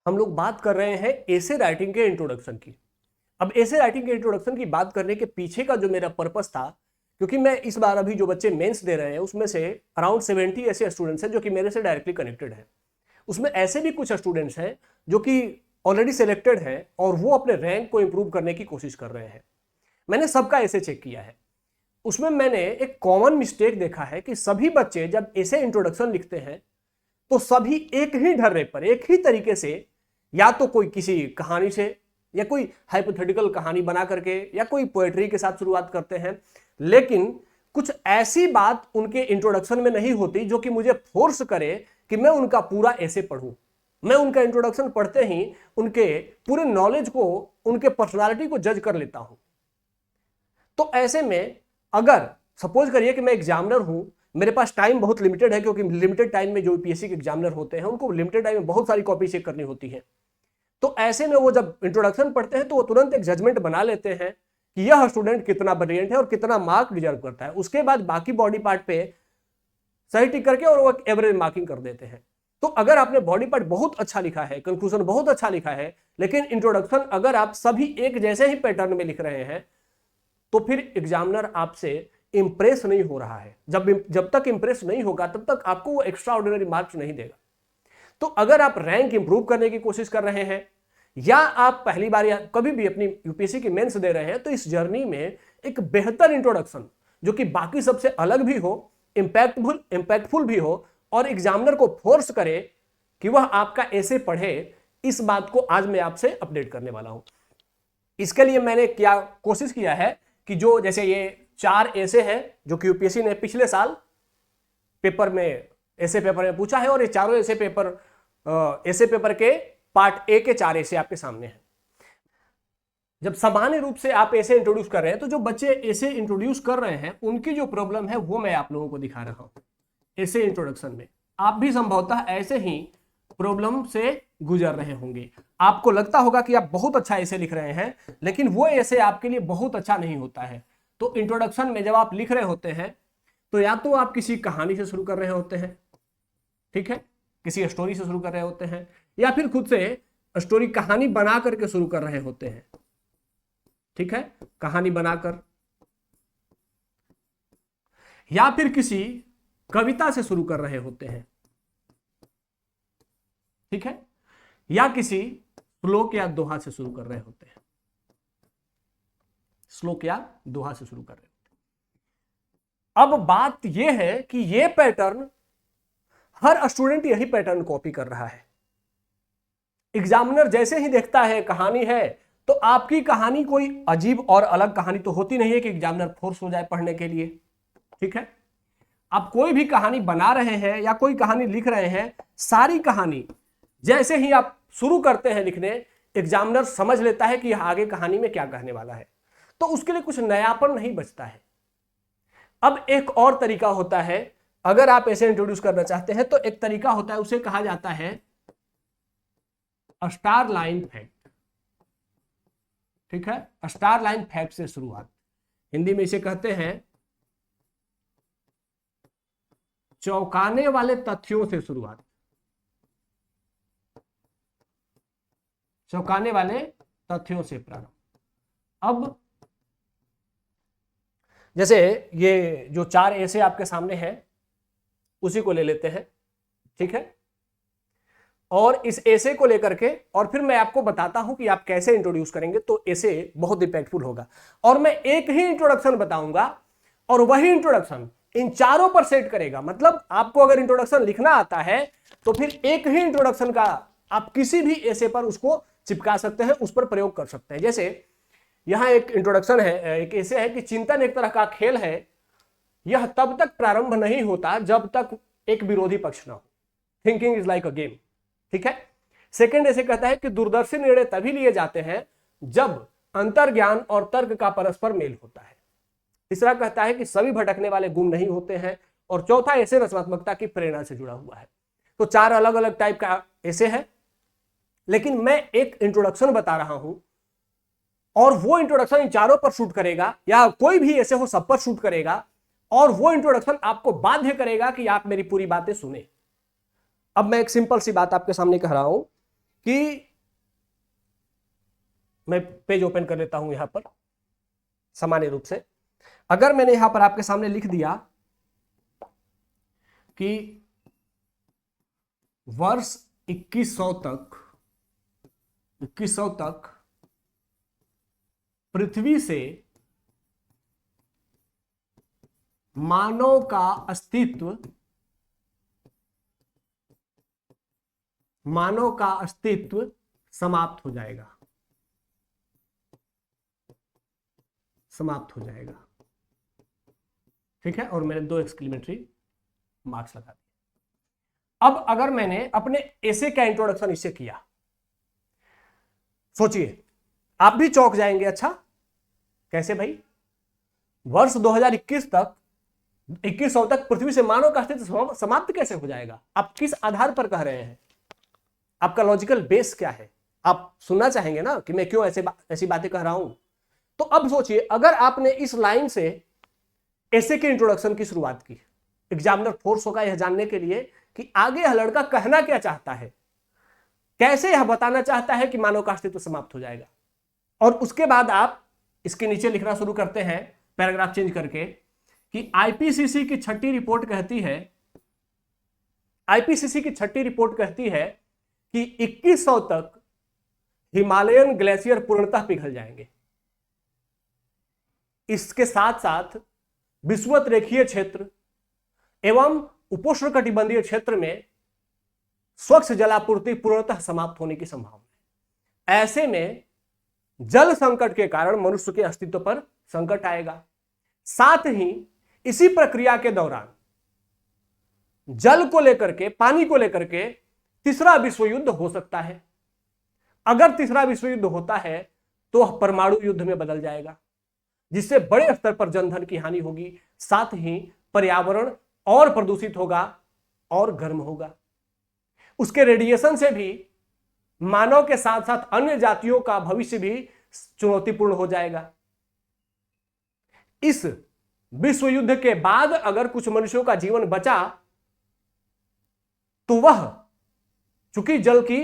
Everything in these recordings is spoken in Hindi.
हम लोग बात कर रहे हैं एसे राइटिंग के इंट्रोडक्शन की। अब एसे राइटिंग के इंट्रोडक्शन की बात करने के पीछे का जो मेरा पर्पस था, क्योंकि मैं इस बार अभी जो बच्चे मेंस दे रहे हैं उसमें से अराउंड 70 ऐसे स्टूडेंट्स हैं जो कि मेरे से डायरेक्टली कनेक्टेड हैं। उसमें ऐसे भी कुछ स्टूडेंट्स हैं जो कि ऑलरेडी सिलेक्टेड हैं और वो अपने रैंक को इंप्रूव करने की कोशिश कर रहे हैं। मैंने सबका ऐसे चेक किया है। उसमें मैंने एक कॉमन मिस्टेक देखा है कि सभी बच्चे जब ऐसे इंट्रोडक्शन लिखते हैं तो सभी एक ही ढर्रे पर एक ही तरीके से, या तो कोई किसी कहानी से या कोई हाइपोथेटिकल कहानी बना करके या कोई पोएट्री के साथ शुरुआत करते हैं, लेकिन कुछ ऐसी बात उनके इंट्रोडक्शन में नहीं होती जो कि मुझे फोर्स करे कि मैं उनका पूरा ऐसे पढ़ूं। मैं उनका इंट्रोडक्शन पढ़ते ही उनके पूरे नॉलेज को, उनके पर्सनालिटी को जज कर लेता हूं। तो ऐसे में अगर सपोज करिए कि मैं एग्जामिनर हूं, मेरे पास टाइम बहुत लिमिटेड है, क्योंकि लिमिटेड टाइम में जो यूपीएससी के एग्जामिनर होते हैं उनको लिमिटेड टाइम में बहुत सारी कॉपी चेक करनी होती है। तो ऐसे में वो जब इंट्रोडक्शन पढ़ते हैं तो वो तुरंत एक जजमेंट बना लेते हैं कि यह स्टूडेंट कितना ब्रिलियंट है और कितना मार्क डिजर्व करता है। उसके बाद बाकी बॉडी पार्ट पे सही टिक करके और वो एवरेज मार्किंग कर देते हैं। तो अगर आपने बॉडी पार्ट बहुत अच्छा लिखा है, कंक्लूजन बहुत अच्छा लिखा है, लेकिन इंट्रोडक्शन अगर आप सभी एक जैसे ही पैटर्न में लिख रहे हैं तो फिर एग्जामिनर आपसे इंप्रेस नहीं हो रहा है। जब तक इंप्रेस नहीं होगा तब तक आपको वो एक्स्ट्रा ऑर्डिनरी मार्क्स नहीं देगा। तो अगर आप रैंक इंप्रूव करने की कोशिश कर रहे हैं या आप पहली बार या कभी भी अपनी यूपीएससी की मेंस दे रहे हैं, तो इस जर्नी में एक बेहतर इंट्रोडक्शन जो कि बाकी सबसे अलग भी हो, इंपैक्टफुल भी हो और एग्जामिनर को फोर्स करे कि वह आपका ऐसे पढ़े, इस बात को आज मैं आपसे अपडेट करने वाला हूं। इसके लिए मैंने क्या कोशिश किया है कि जो जैसे ये 4 ऐसे हैं जो कि यूपीएससी ने पिछले साल पेपर में ऐसे पेपर में पूछा है, और ये चारों ऐसे पेपर के पार्ट ए के 4 ऐसे आपके सामने हैं। जब सामान्य रूप से आप ऐसे इंट्रोड्यूस कर रहे हैं तो जो बच्चे ऐसे इंट्रोड्यूस कर रहे हैं उनकी जो प्रॉब्लम है वो मैं आप लोगों को दिखा रहा हूं। ऐसे इंट्रोडक्शन में आप भी संभवतः ऐसे ही प्रॉब्लम से गुजर रहे होंगे। आपको लगता होगा कि आप बहुत अच्छा ऐसे लिख रहे हैं, लेकिन वो ऐसे आपके लिए बहुत अच्छा नहीं होता है। तो इंट्रोडक्शन में जब आप लिख रहे होते हैं तो या तो आप किसी कहानी से शुरू कर रहे होते हैं, ठीक है, किसी स्टोरी से शुरू कर रहे होते हैं, या फिर खुद से स्टोरी कहानी बना करके शुरू कर रहे होते हैं, ठीक है, कहानी बनाकर, या फिर किसी कविता से शुरू कर रहे होते हैं, ठीक है, या किसी श्लोक या दोहा से शुरू कर रहे होते हैं। श्लोक या दोहा से शुरू कर रहे होते हैं। अब बात यह है कि यह पैटर्न हर स्टूडेंट यही पैटर्न कॉपी कर रहा है। एग्जामिनर जैसे ही देखता है कहानी है, तो आपकी कहानी कोई अजीब और अलग कहानी तो होती नहीं है कि एग्जामिनर फोर्स हो जाए पढ़ने के लिए, ठीक है। आप कोई भी कहानी बना रहे हैं या कोई कहानी लिख रहे हैं, सारी कहानी जैसे ही आप शुरू करते हैं लिखने, एग्जामिनर समझ लेता है कि आगे कहानी में क्या कहने वाला है, तो उसके लिए कुछ नयापन नहीं बचता है। अब एक और तरीका होता है, अगर आप ऐसे इंट्रोड्यूस करना चाहते हैं तो एक तरीका होता है, उसे कहा जाता है स्टार लाइन फैक्ट, ठीक है। स्टार लाइन फैक्ट से शुरुआत, हिंदी में इसे कहते हैं चौंकाने वाले तथ्यों से शुरुआत, चौंकाने वाले तथ्यों से प्रारंभ। अब जैसे ये जो 4 ऐसे आपके सामने हैं उसी को ले लेते हैं, ठीक है, और इस ऐसे को लेकर के और फिर मैं आपको बताता हूं कि आप कैसे इंट्रोड्यूस करेंगे तो ऐसे बहुत इंपैक्टफुल होगा। और मैं एक ही इंट्रोडक्शन बताऊंगा और वही इंट्रोडक्शन इन चारों पर सेट करेगा। मतलब आपको अगर इंट्रोडक्शन लिखना आता है तो फिर एक ही इंट्रोडक्शन का आप किसी भी ऐसे पर उसको चिपका सकते हैं, उस पर प्रयोग कर सकते हैं। जैसे यहां एक इंट्रोडक्शन है, एक ऐसे है कि चिंतन एक तरह का खेल है, यह तब तक प्रारंभ नहीं होता जब तक एक विरोधी पक्ष ना हो। Thinking is like a game, ठीक है। सेकंड ऐसे कहता है कि दूरदर्शी निर्णय तभी लिए जाते हैं जब अंतर्ज्ञान और तर्क का परस्पर मेल होता है। तीसरा कहता है कि सभी भटकने वाले गुण नहीं होते हैं, और चौथा ऐसे रचनात्मकता की प्रेरणा से जुड़ा हुआ है। तो 4 अलग अलग टाइप का ऐसे है, लेकिन मैं एक इंट्रोडक्शन बता रहा हूं और वो इंट्रोडक्शन इन चारों पर शूट करेगा, या कोई भी ऐसे हो सब पर शूट करेगा, और वो इंट्रोडक्शन आपको बाध्य करेगा कि आप मेरी पूरी बातें सुने। अब मैं एक सिंपल सी बात आपके सामने कह रहा हूं कि मैं पेज ओपन कर लेता हूं यहां पर सामान्य रूप से। अगर मैंने यहां पर आपके सामने लिख दिया कि वर्ष 2100 तक पृथ्वी से मानव का अस्तित्व समाप्त हो जाएगा, ठीक है। और मैंने 2 एक्सक्लेमेटरी मार्क्स लगा दिए। अब अगर मैंने अपने ऐसे का इंट्रोडक्शन इससे किया, सोचिए आप भी चौंक जाएंगे। अच्छा कैसे भाई, वर्ष 2021 तक 2100 तक पृथ्वी से मानव का अस्तित्व समाप्त कैसे हो जाएगा? आप किस आधार पर कह रहे हैं? आपका लॉजिकल बेस क्या है? आप सुनना चाहेंगे ना कि मैं क्यों ऐसी बातें कह रहा हूं। तो अब सोचिए, अगर आपने इस लाइन से ऐसे के इंट्रोडक्शन की शुरुआत की, एग्जामिनर फोर्स होगा यह जानने के लिए कि आगे यह लड़का कहना क्या चाहता है, कैसे यह बताना चाहता है कि मानव का अस्तित्व समाप्त हो जाएगा। और उसके बाद आप इसके नीचे लिखना शुरू करते हैं पैराग्राफ चेंज करके कि आईपीसीसी की छठी रिपोर्ट कहती है कि 2100 तक हिमालयन ग्लेशियर पूर्णतः पिघल जाएंगे। इसके साथ साथ विषुवत रेखीय क्षेत्र एवं उपोष्णकटिबंधीय क्षेत्र में स्वच्छ जलापूर्ति पूर्णतः समाप्त होने की संभावना है। ऐसे में जल संकट के कारण मनुष्य के अस्तित्व पर संकट आएगा। साथ ही इसी प्रक्रिया के दौरान जल को लेकर के, पानी को लेकर के तीसरा विश्व युद्ध हो सकता है। अगर तीसरा विश्व युद्ध होता है तो वह परमाणु युद्ध में बदल जाएगा, जिससे बड़े स्तर पर जनधन की हानि होगी। साथ ही पर्यावरण और प्रदूषित होगा और गर्म होगा। उसके रेडिएशन से भी मानव के साथ साथ अन्य जातियों का भविष्य भी चुनौतीपूर्ण हो जाएगा। इस विश्व युद्ध के बाद अगर कुछ मनुष्यों का जीवन बचा तो वह, चूंकि जल की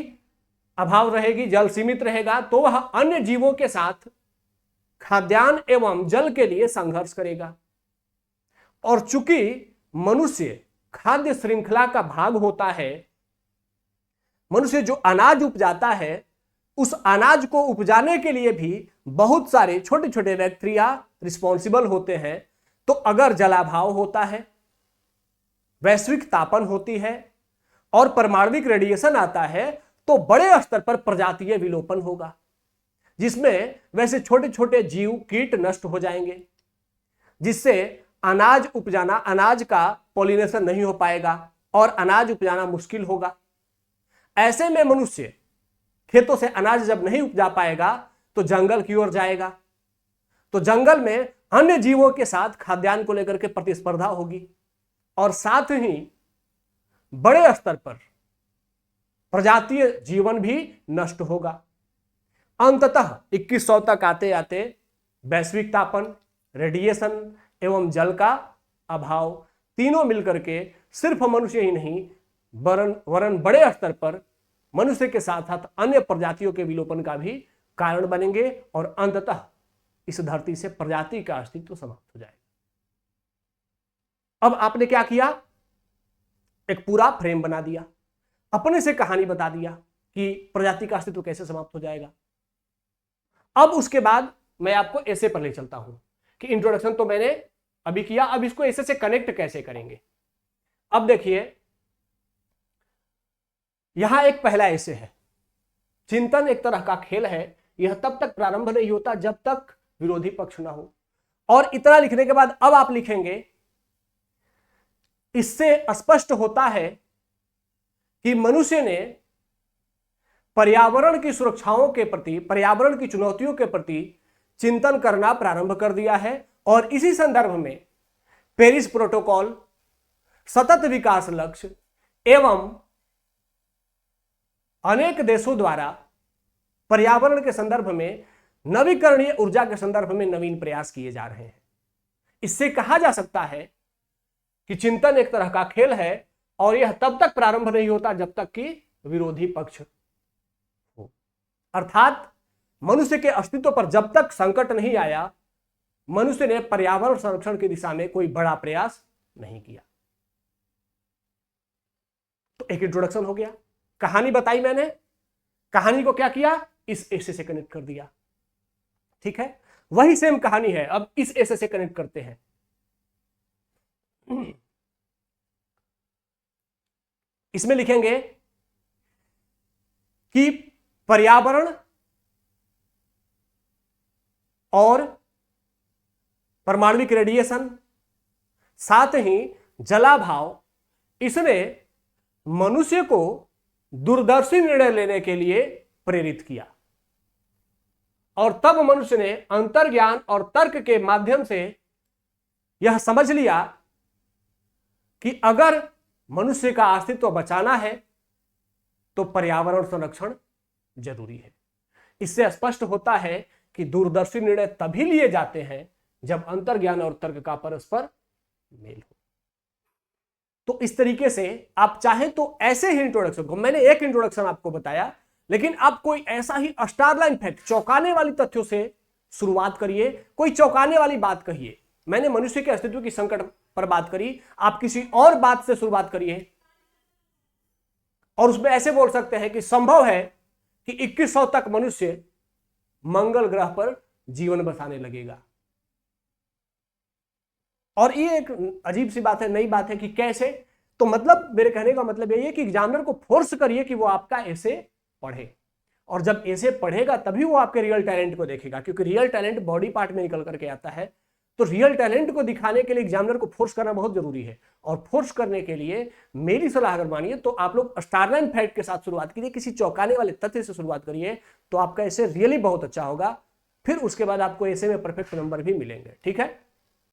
अभाव रहेगी, जल सीमित रहेगा, तो वह अन्य जीवों के साथ खाद्यान्न एवं जल के लिए संघर्ष करेगा। और चूंकि मनुष्य खाद्य श्रृंखला का भाग होता है, मनुष्य जो अनाज उपजाता है, उस अनाज को उपजाने के लिए भी बहुत सारे छोटे छोटे बैक्टीरिया रिस्पॉन्सिबल होते हैं। तो अगर जलाभाव होता है, वैश्विक तापन होती है और परमाणविक रेडिएशन आता है, तो बड़े स्तर पर प्रजातीय विलोपन होगा, जिसमें वैसे छोटे छोटे जीव कीट नष्ट हो जाएंगे, जिससे अनाज उपजाना, अनाज का पॉलिनेशन नहीं हो पाएगा और अनाज उपजाना मुश्किल होगा। ऐसे में मनुष्य खेतों से अनाज जब नहीं उपजा पाएगा तो जंगल की ओर जाएगा। तो जंगल में अन्य जीवों के साथ खाद्यान्न को लेकर के प्रतिस्पर्धा होगी और साथ ही बड़े स्तर पर प्रजातीय जीवन भी नष्ट होगा। अंततः 2100 तक आते आते वैश्विक तापन, रेडिएशन एवं जल का अभाव तीनों मिलकर के सिर्फ मनुष्य ही नहीं वरन बड़े स्तर पर मनुष्य के साथ साथ अन्य प्रजातियों के विलोपन का भी कारण बनेंगे और अंततः इस धरती से प्रजाति का अस्तित्व समाप्त हो जाएगा। अब आपने क्या किया? एक पूरा फ्रेम बना दिया, अपने से कहानी बता दिया कि प्रजाति का अस्तित्व कैसे समाप्त हो जाएगा। अब उसके बाद मैं आपको ऐसे पर ले चलता हूं कि इंट्रोडक्शन तो मैंने अभी किया, अब इसको ऐसे से कनेक्ट कैसे करेंगे। अब देखिए, यहां एक पहला ऐसे है, चिंतन एक तरह का खेल है, यह तब तक प्रारंभ नहीं होता जब तक विरोधी पक्ष ना हो। और इतना लिखने के बाद अब आप लिखेंगे, इससे स्पष्ट होता है कि मनुष्य ने पर्यावरण की सुरक्षाओं के प्रति, पर्यावरण की चुनौतियों के प्रति चिंतन करना प्रारंभ कर दिया है। और इसी संदर्भ में पेरिस प्रोटोकॉल, सतत विकास लक्ष्य एवं अनेक देशों द्वारा पर्यावरण के संदर्भ में, नवीकरणीय ऊर्जा के संदर्भ में नवीन प्रयास किए जा रहे हैं। इससे कहा जा सकता है कि चिंतन एक तरह का खेल है और यह तब तक प्रारंभ नहीं होता जब तक कि विरोधी पक्ष अर्थात मनुष्य के अस्तित्व पर जब तक संकट नहीं आया, मनुष्य ने पर्यावरण संरक्षण की दिशा में कोई बड़ा प्रयास नहीं किया। तो एक इंट्रोडक्शन हो गया, कहानी बताई मैंने, कहानी को क्या किया, इस ऐसे से कनेक्ट कर दिया। ठीक है, वही सेम कहानी है, अब इस ऐसे से कनेक्ट करते हैं। इसमें लिखेंगे कि पर्यावरण और परमाणुविक रेडिएशन, साथ ही जलाभाव, इसने मनुष्य को दूरदर्शी निर्णय लेने के लिए प्रेरित किया। और तब मनुष्य ने अंतर्ज्ञान और तर्क के माध्यम से यह समझ लिया कि अगर मनुष्य का अस्तित्व बचाना है तो पर्यावरण संरक्षण जरूरी है। इससे स्पष्ट होता है कि दूरदर्शी निर्णय तभी लिए जाते हैं जब अंतर्ज्ञान और तर्क का परस्पर मेल हो। तो इस तरीके से आप चाहें तो ऐसे ही इंट्रोडक्शन को, मैंने एक इंट्रोडक्शन आपको बताया, लेकिन आप कोई ऐसा ही स्टारलाइन फैक्ट, चौंकाने वाली तथ्यों से शुरुआत करिए, कोई चौंकाने वाली बात कहिए। मैंने मनुष्य के अस्तित्व की संकट पर बात करी, आप किसी और बात से शुरुआत करिए और उसमें ऐसे बोल सकते हैं कि संभव है कि 2100 तक मनुष्य मंगल ग्रह पर जीवन बसाने लगेगा। और ये एक अजीब सी बात है, नई बात है कि कैसे, तो मतलब मेरे कहने का मतलब यही है कि एग्जामिनर को फोर्स करिए कि वो आपका ऐसे पढ़े, और जब ऐसे पढ़ेगा तभी वो आपके रियल टैलेंट को देखेगा, क्योंकि रियल टैलेंट बॉडी पार्ट में निकल करके आता है। तो रियल टैलेंट को दिखाने के लिए एग्जामिनर को फोर्स करना बहुत जरूरी है, और फोर्स करने के लिए मेरी सलाह अगर मानिए तो आप लोग स्टारलाइन फैक्ट के साथ शुरुआत कीजिए, किसी चौंकाने वाले तथ्य से शुरुआत करिए, तो आपका ऐसे रियली बहुत अच्छा होगा। फिर उसके बाद आपको ऐसे में परफेक्ट नंबर भी मिलेंगे। ठीक है।